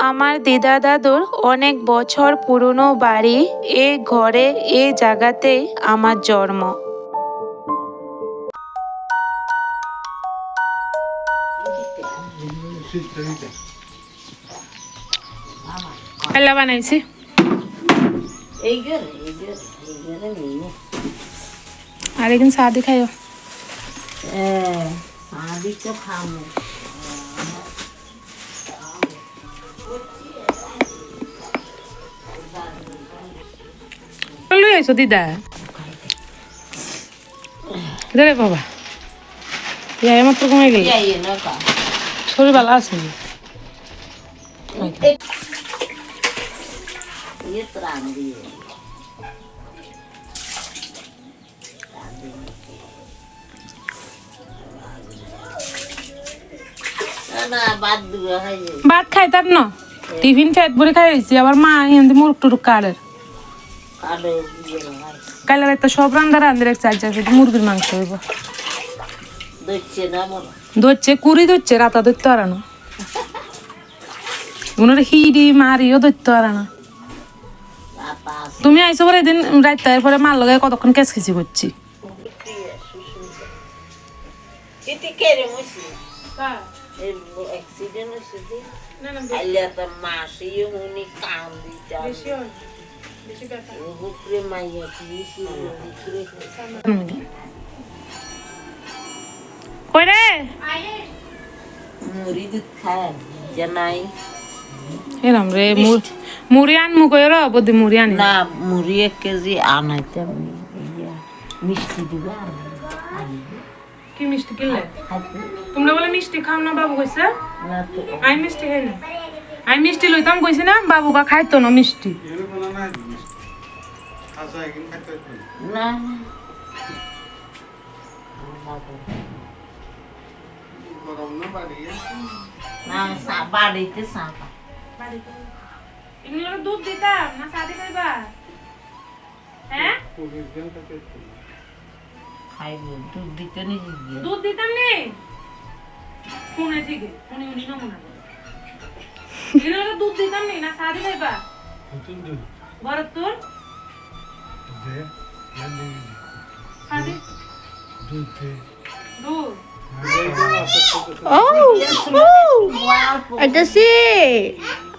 আমার দিদা দাদুর অনেক বছর পুরনো বাড়ি। এ ঘরে এই জায়গাতেই আমার জন্ম। বানাইছি আর একদিন শাদি খাইও। লই আইছো দিদা রে বাবা, মাত্র কমে গেল, শরীর ভালো আছে ভাত খাই তার ন টিফিন ফেট ভরে খাই হয়েছি। আবার মা হিন্দি মুরুক টুরুক কাড়ের কাইলার একটা সব রান্না রান্ধে এক 4 ফেট মুরগির মাংস হইব। ধরছে কুড়ি ধরছে, রাতা ধরতে পারে না, উনার হিডি মারিও ধরতে পারে না। তুমি আইসো পরে এদিন রাত পরে মার লগে কতক্ষণ কেচকেচি করছি। কই রে মুড়ি দুধ খায় জানাই এরম রে মুড়ি আনমু কই র বদি মুড়ি আনি না, মুড়ি 1 কেজি আনাইতে মিষ্টি দিবা। কি মিষ্টি কিনলে তোমরা? বলে মিষ্টি খাও না বাবু কইছে না, তো আই মিষ্টি খাই না। আই মিষ্টি লইতাম কইছি না, বাবু বা খাইতো না মিষ্টি। না বাড়িতে দুধ দিতাম না, শাদি খাইবা? হ্যাঁ খাইব দুধ দিতে নি, দুধ দিতাম নি শুনে ঠিক উনি উনি না মনে এগুলো দুধ দিতাম নি না, শাদি খাইবা? ভরত তোর দে শাদি দুধ দে দুধ। Oh, এটা সে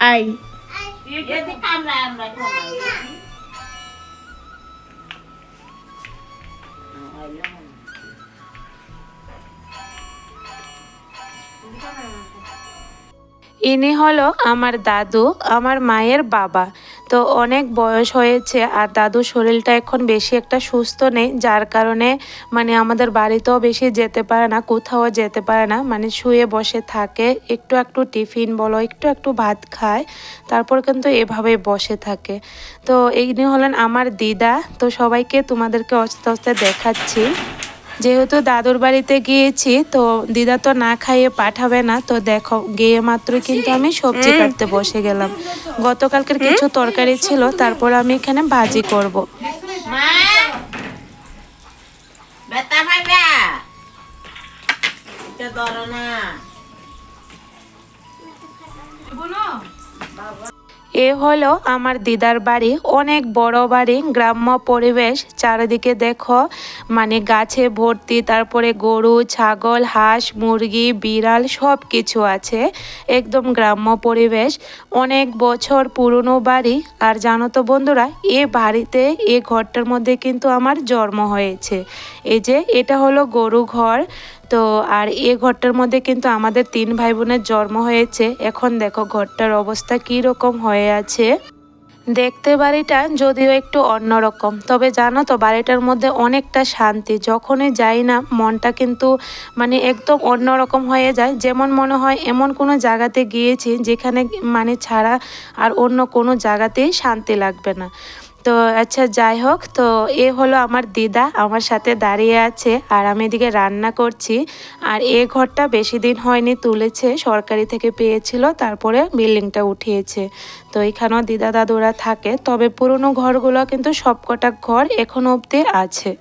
আই ये कैमरा আমরা ইনি হলো আমার দাদু, আমার মায়ের বাবা। তো অনেক বয়স হয়েছে আর দাদুর শরীরটা এখন বেশি একটা সুস্থ নেই, যার কারণে মানে আমাদের বাড়িতেও বেশি যেতে পারে না, কোথাও যেতে পারে না, মানে শুয়ে বসে থাকে। একটু একটু টিফিন বলো, একটু একটু ভাত খায়, তারপর কিন্তু এভাবেই বসে থাকে। তো ইনি হলেন আমার দিদা। তো সবাইকে তোমাদেরকে আস্তে আস্তে দেখাচ্ছি। যেহেতু দাদুর বাড়িতে গিয়েছি তো দিদা তো না খাইয়ে পাঠাবে না। তো দেখো গিয়ে মাত্রই কিন্তু আমি সবজি কাটতে বসে গেলাম। গতকালকের কিছু তরকারি ছিল, তারপর আমি এখানে ভাজি করব। এ হলো আমার দিদার বাড়ি, অনেক বড় বাড়ি, গ্রাম্য পরিবেশ। চারিদিকে দেখো মানে গাছে ভর্তি, তারপরে গরু ছাগল হাঁস মুরগি বিড়াল সব কিছু আছে, একদম গ্রাম্য পরিবেশ। অনেক বছর পুরনো বাড়ি। আর জানো তো বন্ধুরা, এ বাড়িতে এ ঘরটার মধ্যে কিন্তু আমার জন্ম হয়েছে। এই যে এটা হলো গরু ঘর। তো আর এ ঘরটার মধ্যে কিন্তু আমাদের 3 ভাই বোনের জন্ম হয়েছে। এখন দেখো ঘরটার অবস্থা কি রকম হয়ে আছে। দেখতে বাড়িটা যদিও একটু অন্যরকম, তবে জানো তো বাড়িটার মধ্যে অনেকটা শান্তি। যখনই যাই না মনটা কিন্তু মানে একদম অন্যরকম হয়ে যায়, যেমন মনে হয় এমন কোনো জায়গাতে গিয়েছি যেখানে মানে ছাড়া আর অন্য কোনো জায়গাতেই শান্তি লাগবে না। তো আচ্ছা যাই হোক, তো এ হলো আমার দিদা আমার সাথে দাঁড়িয়ে আছে আর আমি এদিকে রান্না করছি। আর এ ঘরটা বেশি দিন হয়নি, তুলেছে, সরকারি থেকে পেয়েছিল, তারপরে বিল্ডিংটা উঠিয়েছে। তো এখানেও দিদা দাদুরা থাকে, তবে পুরনো ঘরগুলো কিন্তু সবকটা ঘর এখনো অবধি আছে।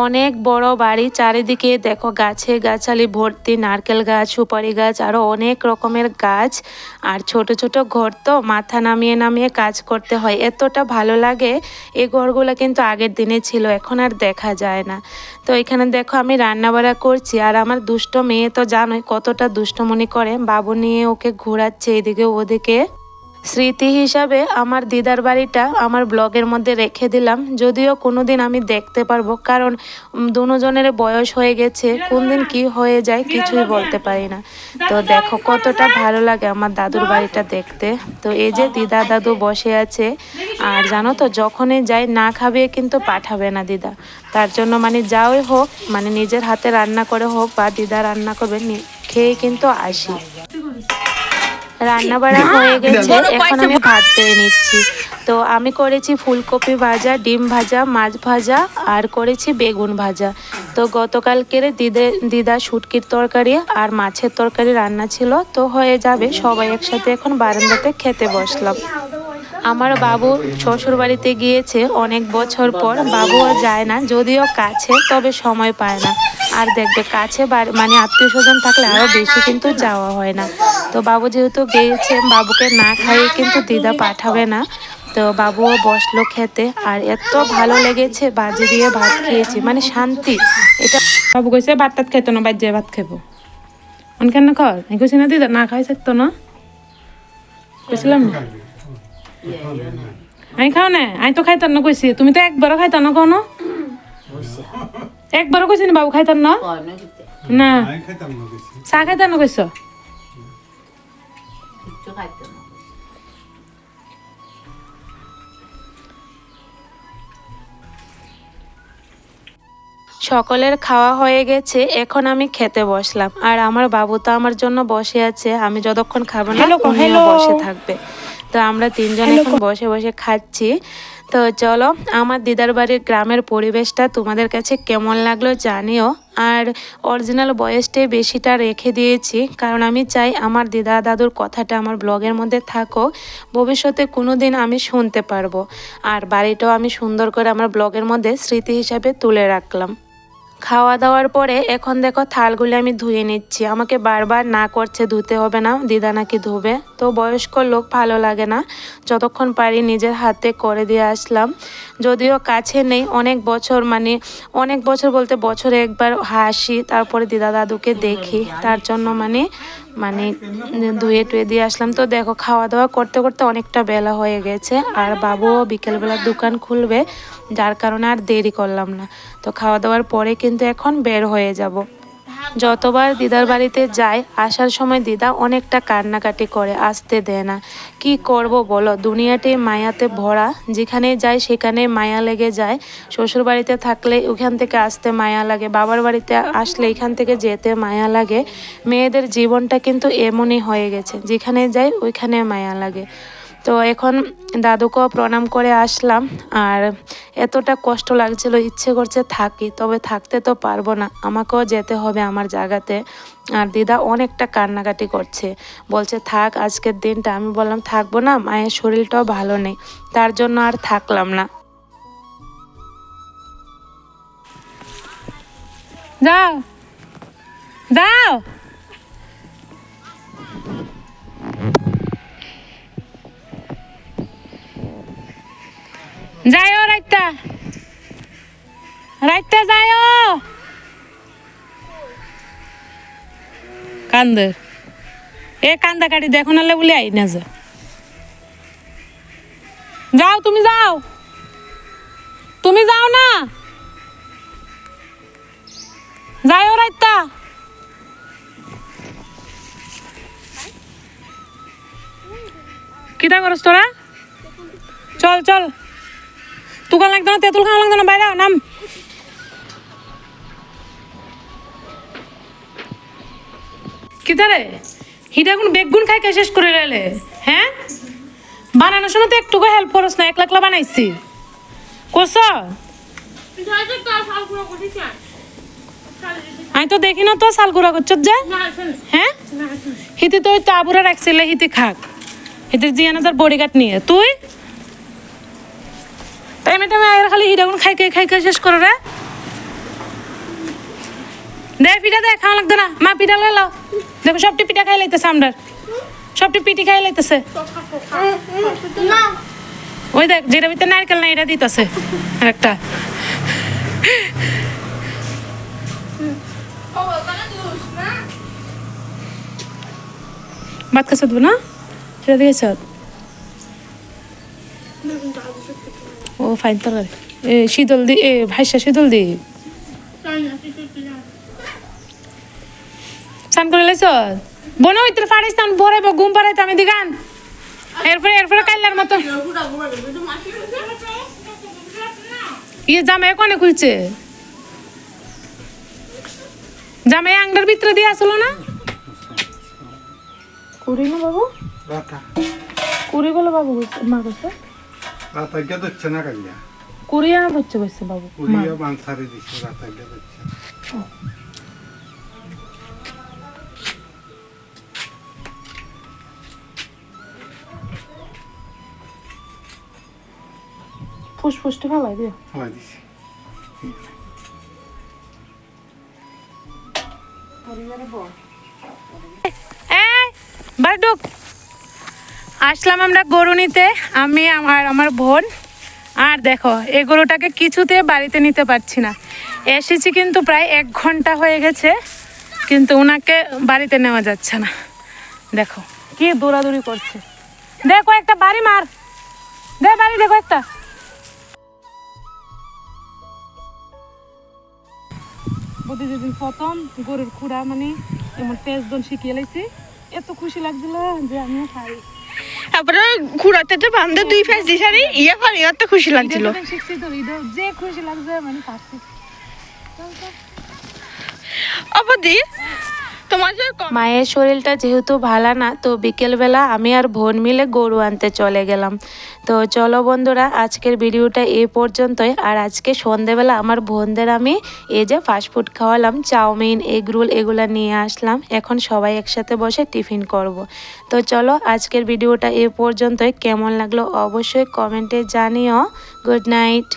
অনেক বড় বাড়ি, চারিদিকে দেখো গাছে গাছালি ভর্তি, নারকেল গাছ, সুপারি গাছ, আরো অনেক রকমের গাছ। আর ছোট ছোট ঘর, তো মাথা নামিয়ে নামিয়ে কাজ করতে হয়, এতটা ভালো লাগে। এই ঘরগুলো কিন্তু আগের দিনে ছিল, এখন আর দেখা যায় না। তো এখানে দেখো আমি রান্না বাড়া করছি, আর আমার দুষ্ট মেয়ে তো জানোই কতটা দুষ্টমনি করে, বাবু নিয়ে ওকে ঘোরাচ্ছে এদিকে ওদিকে। স্মৃতি হিসাবে আমার দিদার বাড়িটা আমার ব্লগের মধ্যে রেখে দিলাম, যদিও কোনোদিন আমি দেখতে পারবো, কারণ দুজনের বয়স হয়ে গেছে, কোন দিন কি হয়ে যায় কিছুই বলতে পারি না। তো দেখো কতটা ভালো লাগে আমার দাদুর বাড়িটা দেখতে। তো এই যে দিদা দাদু বসে আছে, আর জানো তো যখনই যাই না খাবে কিন্তু পাঠাবে না দিদা, তার জন্য মানে যাওই হোক, মানে নিজের হাতে রান্না করে হোক বা দিদা রান্না করবে, খেয়ে কিন্তু আসি। রান্না বাড়া হয়ে গেছে, এখন আমি ভাত বেড়ে নিচ্ছি। তো আমি করেছি ফুলকপি ভাজা, ডিম ভাজা, মাছ ভাজা, আর করেছি বেগুন ভাজা। তো গতকালকের দিদা শুটকির তরকারি আর মাছের তরকারি রান্না ছিল, তো হয়ে যাবে। সবাই একসাথে এখন বারান্দাতে খেতে বসলাম। আমার বাবু শ্বশুর বাড়িতে গিয়েছে অনেক বছর পর, বাবুও যায় না, যদিও কাছে, তবে সময় পায় না। আর দেখবে কাছে মানে আত্মীয় স্বজন থাকলে আরও বেশি কিন্তু যাওয়া হয় না। তো বাবু যেহেতু গিয়েছে, বাবুকে না খাইয়ে কিন্তু দিদা পাঠাবে না। তো বাবুও বসলো খেতে, আর এত ভালো লেগেছে, বাজি দিয়ে ভাত খেয়েছি, মানে শান্তি এটা। বাবু কইছে ভাত টাত খেতো না, বাজ্যে ভাত খাবো অনকেন না খর, আমি কইছি না দিদা না খাই থাকতো না, কইছিলাম না আমি খাও না, আমি তো খাইতাম না কইছি, তুমি তো একবারও খাইতাম না কোনো, একবারও কইছি না বাবু খাইতাম না, না চা খাইতাম না কইছ। সকলের খাওয়া হয়ে গেছে, এখন আমি খেতে বসলাম, আর আমার বাবু তো আমার জন্য বসে আছে, আমি যতক্ষণ খাবো না উনিও বসে থাকবে। তো আমরা তিনজন এখন বসে বসে খাচ্ছি। তো চলো, আমার দিদার বাড়ির গ্রামের পরিবেশটা তোমাদের কাছে কেমন লাগলো জানিও। আর অরিজিনাল ভয়েসটাই বেশিটা রেখে দিয়েছি, কারণ আমি চাই আমার দিদা দাদুর কথাটা আমার ব্লগের মধ্যে থাকো, ভবিষ্যতে কোনো দিন আমি শুনতে পারবো। আর বাড়িটাও আমি সুন্দর করে আমার ব্লগের মধ্যে স্মৃতি হিসাবে তুলে রাখলাম। খাওয়া দাওয়ার পরে এখন দেখো থালগুলি আমি ধুয়ে নিচ্ছি, আমাকে বারবার না করছে ধুতে হবে না, দিদা নাকি ধুবে। তো বয়স্ক লোক ভালো লাগে না, যতক্ষণ পারি নিজের হাতে করে দিয়ে আসলাম। যদিও কাছে নেই, অনেক বছর, মানে অনেক বছর বলতে বছরে একবার হাসি, তারপরে দিদা দাদুকে দেখি, তার জন্য মানে মানে ধুয়ে টুয়ে দিয়ে আসলাম। তো দেখো খাওয়া দাওয়া করতে করতে অনেকটা বেলা হয়ে গেছে, আর বাবুও বিকেলবেলা দোকান খুলবে, যার কারণে আর দেরি করলাম না। তো খাওয়া দাওয়ার পরে কিন্তু এখন বের হয়ে যাব। যতবার দিদার বাড়িতে যাই, আসার সময় দিদা অনেকটা কান্নাকাটি করে, আসতে দেয় না। কি করব বলো, দুনিয়াটাই মায়াতে ভরা, যেখানে যাই সেখানে মায়া লেগে যায়। শ্বশুর বাড়িতে থাকলে ওখান থেকে আসতে মায়া লাগে, বাবার বাড়িতে আসলে এখান থেকে যেতে মায়া লাগে। মেয়েদের জীবনটা কিন্তু এমনই হয়ে গেছে, যেখানে যাই ওইখানে মায়া লাগে। তো এখন দাদুকেও প্রণাম করে আসলাম, আর এতটা কষ্ট লাগছিল, ইচ্ছে করছে থাকি, তবে থাকতে তো পারবো না, আমাকেও যেতে হবে আমার জায়গাতে। আর দিদা অনেকটা কান্নাকাটি করছে, বলছে থাক আজকের দিনটা। আমি বললাম থাকবো না, মায়ের শরীরটাও ভালো নেই, তার জন্য আর থাকলাম না। যাও যাও, যাইও রাইতা রাইতা যাইও, কান্দে এ কান্দা কাটি দেখো নালে বলে আই না, যাও তুমি যাও, তুমি যাও না, যাইও রাইতা। কিতা করস তোরা, চল চল, তুকান লাগতো না, তেঁতুল খাওয়া লাগতো না, বাইরে নাম। কিতা রে হিটা এখন বেগুন খাই কে শেষ করে রেলে, হ্যাঁ বানানোর সময় তো একটুকু হেল্প করস না, একলা একলা বানাইছি কোস। আমি তো দেখি না তো শাল গুঁড়া করছ যে, হ্যাঁ হিতি তো ওই তাবুরা রাখছিলে, হিতি খাক, হিতির জিয়ানাজার বডিগার্ড নিয়ে তুই টাইমে টাইমে আয়ের খালি হিডাগুন খাই খাই শেষ করে রে। দে পিঠা দে, খাওয়া লাগতো না। মা পিঠা লো, দেখো সবটি পিঠা খাই লাইতেছে আমরার, সবটি পিঠি খাই লাইতেছে। ওই দেখ যেটা ভিতরে নারকেল না এটা দিতেছে একটা। ভাত খাচ্ছ না সেটা দিয়েছ? ও ফাইন তরকারি এ শীতল দি, এ ভাইসা শীতল দি স্নান করে লাইছ বোনো ইতরে ফাড়িস স্নান ভরে ঘুম পাড়াইতে আমি দিগান। এরপরে কাইলার মতো ইয়ে জামাই কোনে খুলছে? জামাই আংটার ভিতরে দিয়ে আসলো না? কুড়ি না বাবু, কুড়ি বলে বাবু মা কইছে রাতাইয়া দচ্ছে না কালিয়া কুড়িয়া হচ্ছে কইছে বাবু। কুড়িয়া বানসারে দিছে রাতাইয়া দচ্ছে। ফুসফুসটা ফেলাই দিও। ফলাই দিছি। আসলাম আমরা গরু নিতে, আমি আমার বোন। আর দেখো এই গরুটাকে কিছুতে বাড়িতে নিতে পারছি না। এসেছি কিন্তু প্রায় 1 ঘন্টা হয়ে গেছে, কিন্তু ওনাকে বাড়িতে নেওয়া যাচ্ছে না। দেখো কি দৌড়াদৌড়ি করছে। দেখো একটা বাড়ি মার দে, বাড়ি দেখো একটা। যেদিন প্রথম গরুর খুঁড়া মানে এমন ফেস দন শিখিয়ে লাইছি, এত খুশি লাগছিল যে আমিও খাই। তারপরে ঘুরাতে তো বান্ধে 2 ফেস দিছারি ইয়া পারি এত খুশি লাগছিল। শিখছি তো যে খুশি লাগছে মানে পারছি। অবধি তোমার যে মায়ের শরীরটা যেহেতু ভালো না, তো বিকেলবেলা আমি আর বোন মিলে গরু আনতে চলে গেলাম। তো চলো বন্ধুরা, আজকের ভিডিওটা এই পর্যন্তই। আর আজকে সন্ধেবেলা আমার বোনদের আমি এই যে ফাস্টফুড খাওয়ালাম, চাউমিন, এগ রোল এগুলো নিয়ে আসলাম। এখন সবাই একসাথে বসে টিফিন করব। তো চলো আজকের ভিডিওটা এই পর্যন্তই। কেমন লাগলো অবশ্যই কমেন্টে জানিও। Good night.